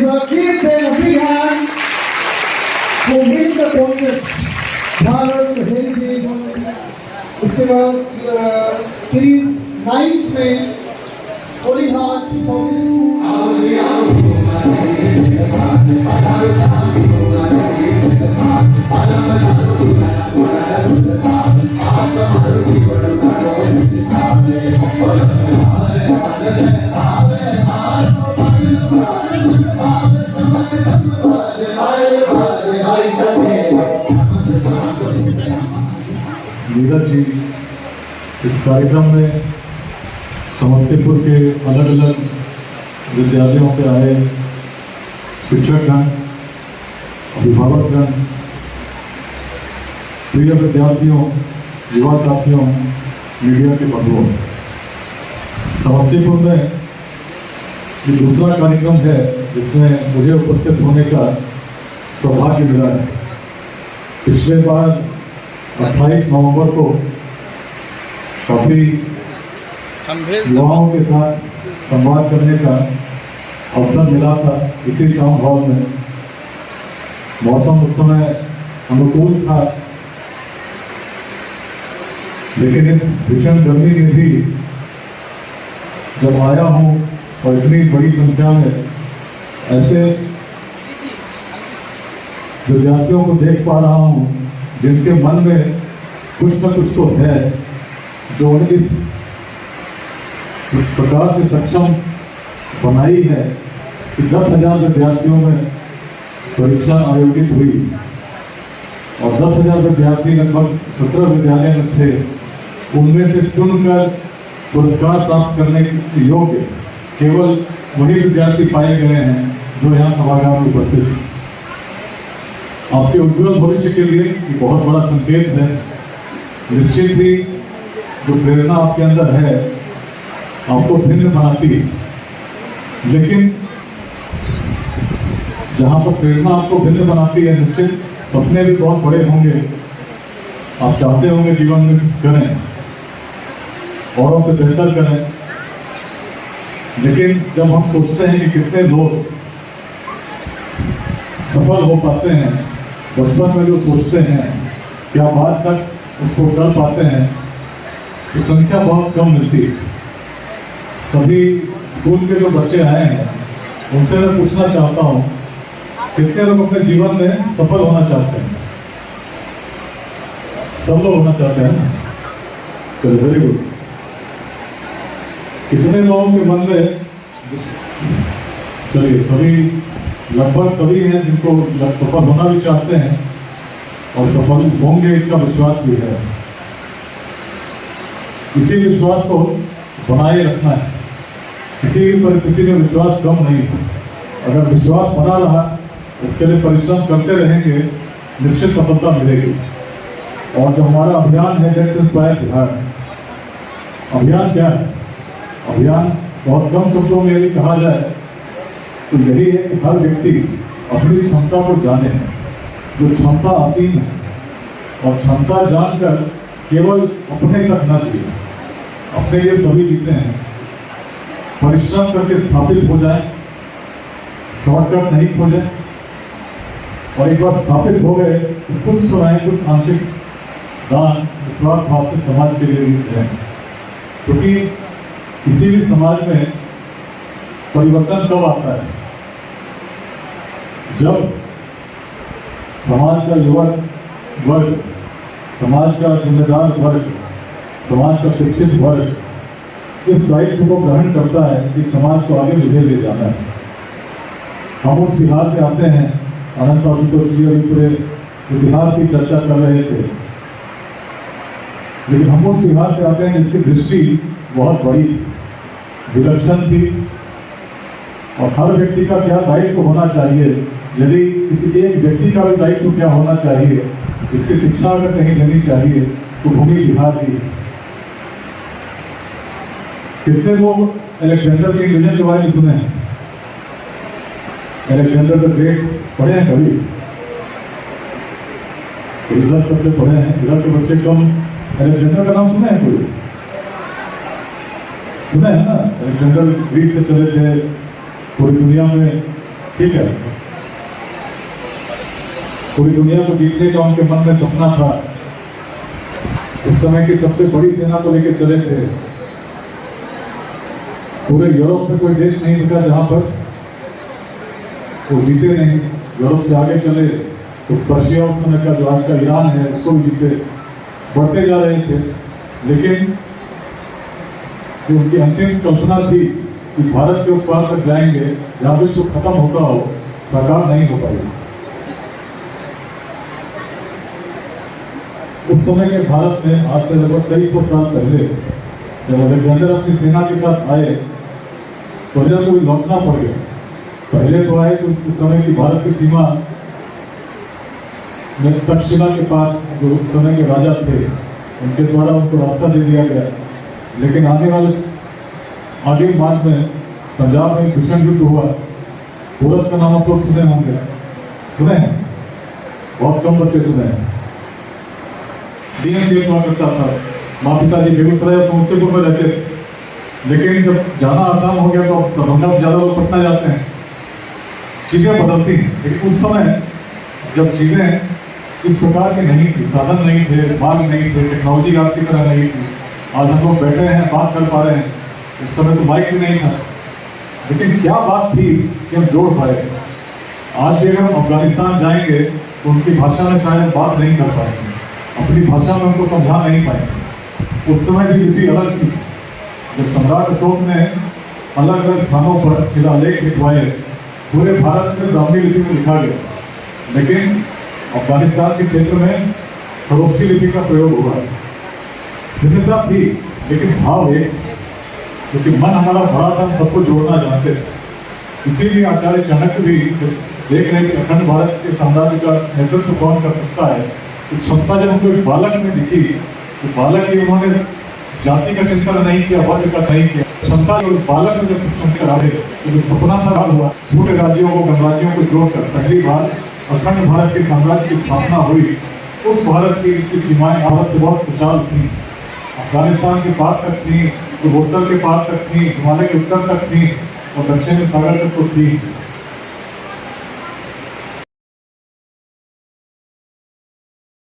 give them a big hand for winning the contest. Bharat Heritage Olympiad. इसके बाद series 9 में holy heart public school Neeraj ji इस कार्यक्रम में समस्तीपुर के अलग अलग विद्यालयों से आए शिक्षकगण, अभिभावकगण, प्रिय विद्यार्थियों, युवा साथियों, मीडिया के बंधुओं, समस्तीपुर में ये दूसरा कार्यक्रम है जिसमें मुझे उपस्थित होने का सौभाग्य मिला है। पिछले बार 28 नवंबर को काफ़ी युवाओं के साथ संवाद करने का अवसर मिला था इसी टाउन हॉल में। मौसम उस समय अनुकूल था, लेकिन इस भीषण गर्मी में भी जब आया हूँ और इतनी बड़ी संख्या में ऐसे विद्यार्थियों को देख पा रहा हूँ जिनके मन में कुछ न कुछ तो है, जो उन्हें इस प्रकार से सक्षम बनाई है कि 10,000 विद्यार्थियों में परीक्षा आयोजित हुई और 10,000 विद्यार्थी लगभग 17 विद्यालय में थे। उनमें से चुनकर पुरस्कार प्राप्त करने के योग्य केवल वही विद्यार्थी पाए गए हैं जो यहाँ सभागार में उपस्थित हैं। आपके उज्जवल भविष्य के लिए ये बहुत बड़ा संकेत है। निश्चित ही जो प्रेरणा आपके अंदर है आपको भिन्न बनाती है, लेकिन जहाँ पर प्रेरणा आपको भिन्न बनाती है, निश्चित सपने भी बहुत बड़े होंगे। आप चाहते होंगे जीवन में कुछ करें, औरों से बेहतर करें, लेकिन जब हम सोचते हैं कि कितने लोग सफल हो पाते हैं, बचपन में जो सोचते हैं क्या बाद तक उसको कर पाते हैं, तो संख्या बहुत कम मिलती है। सभी स्कूल के जो बच्चे आए हैं उनसे मैं पूछना चाहता हूँ कितने लोग अपने जीवन में सफल होना चाहते हैं? सब लोग होना चाहते हैं ना? चलो वेरी गुड। कितने लोगों के मन में, चलिए सभी, लगभग सभी हैं जिनको सफल होना भी चाहते हैं और सफल होंगे इसका विश्वास भी है। इसी विश्वास को बनाए रखना है। किसी भी परिस्थिति में विश्वास कम नहीं है। अगर विश्वास बना रहा, उसके लिए परिश्रम करते रहेंगे, निश्चित सफलता मिलेगी। और जो हमारा अभियान है लेट्स इंस्पायर बिहार, अभियान क्या है? अभियान बहुत कम शब्दों में यदि कहा जाए तो यही है कि हर व्यक्ति अपनी क्षमता को जाने, जो क्षमता असीम है, और क्षमता जानकर केवल अपने तक न जिए, अपने लिए सभी जीते हैं। परिश्रम करके स्थापित हो जाए, शॉर्टकट नहीं खोजे, और एक बार स्थापित हो गए तो कुछ समय कुछ आंशिक दान निस्वार्थ भाव से समाज के लिए भी दें, क्योंकि किसी भी समाज में परिवर्तन कब आता है? जब समाज का युवक वर्ग, समाज का जिम्मेदार वर्ग, समाज का शिक्षित वर्ग इस दायित्व को ग्रहण करता है कि समाज को आगे मुझे ले जाना है। हम उस बिहार से आते हैं। अनंत आशुतोष जी अभी पूरे इतिहास की चर्चा कर रहे थे, लेकिन हम उस बिहार से आते हैं जिसकी दृष्टि बहुत बड़ी थी, विलक्षण थी, और हर व्यक्ति का क्या दायित्व होना चाहिए, यदि किसी एक व्यक्ति का भी दायित्व क्या होना चाहिए, इसकी शिक्षा अगर कहीं लेनी चाहिए तो भूमि बिहार की। कितने लोग अलेक्जेंडर के विजन के बारे में सुने हैं? अलेक्जेंडर द ग्रेट पढ़े हैं कभी? इधर बच्चे पढ़े हैं, इधर के बच्चे कम। अलेक्जेंडर का नाम सुने हैं कोई? सुना है ना? अलेक्जेंडर ग्रीस से चले थे, पूरी दुनिया में ठीक है, पूरी दुनिया को जीतने का उनके मन में सपना था। उस समय की सबसे बड़ी सेना को लेकर चले थे। पूरे यूरोप में कोई देश नहीं बचा जहां पर वो जीते नहीं। यूरोप से आगे चले तो पर्शिया उस समय का जो आज का ईरान है उसको भी जीते, बढ़ते जा रहे थे। लेकिन जो उनकी अंतिम कल्पना थी कि भारत के उस पार तक जाएंगे जहां विश्व खत्म होता हो, साकार नहीं हो पाई। उस समय के भारत में आज से लगभग 2300 साल पहले जब अलेक्जेंडर अपनी सेना के साथ आए तो प्रजा को लौटना पड़ गया। पहले तो आए तो उस समय की भारत की सीमा में तक्षशिला के पास जो उस समय के राजा थे उनके द्वारा उनको रास्ता दे दिया गया। लेकिन आगे बाद में पंजाब में भीषण युद्ध हुआ। पोरस का नाम आप लोग सुने होंगे, सुने हैं? बहुत कम बच्चे सुने हैं। डीएम हुआ करता था, माँ पिताजी बेगूसराय और समस्तीपुर में रहते थे। लेकिन जब जाना आसान हो गया तो दरभंगा से ज़्यादा लोग पटना जाते हैं। चीज़ें बदलती हैं, लेकिन उस समय जब चीज़ें इस प्रकार की नहीं थी, साधन नहीं थे, मार्ग नहीं थे, टेक्नोलॉजी आज की तरह नहीं थी। आज हम लोग बैठे हैं, बात कर पा रहे हैं। उस समय तो माइक भी नहीं था। लेकिन क्या बात थी कि हम जोड़ पाए। आज भी अगर हम अफगानिस्तान जाएंगे तो उनकी भाषा में शायद बात नहीं कर पाएंगे, अपनी भाषा में उनको समझा नहीं पाएंगे। उस समय की लिपि अलग थी। जब सम्राट अशोक ने अलग अलग स्थानों पर शिलालेख लिखवाए, पूरे भारत में ब्राह्मी लिपि में लिखा गया। लेकिन अफगानिस्तान के क्षेत्र में खरोष्ठी लिपि का प्रयोग हुआ। भिन्नता थी लेकिन भाव एक, क्योंकि मन हमारा बड़ा था, सबको जोड़ना चाहते थे। इसीलिए आचार्य चाणक्य भी देख रहे कि अखंड भारत के साम्राज्य का नेतृत्व कौन कर सकता है। तो क्षमता जब उनको एक बालक में दिखी तो बालक ही उन्होंने जाति का चिंतन नहीं किया, वर्ग का नहीं किया। क्षमता जो बालक में जब चिंतन करावे तो जो सपना था हुआ, छोटे राज्यों को गणराज्यों को जोड़कर पहली बार अखंड भारत के साम्राज्य की स्थापना हुई। उस भारत की इसकी सीमाएं भारत से बहुत विशाल थी। अफगानिस्तान के पार तक थी, पूर्वोत्तर के पार तक थी, हिमालय के उत्तर तक थी और दक्षिण सागर तक तो थी।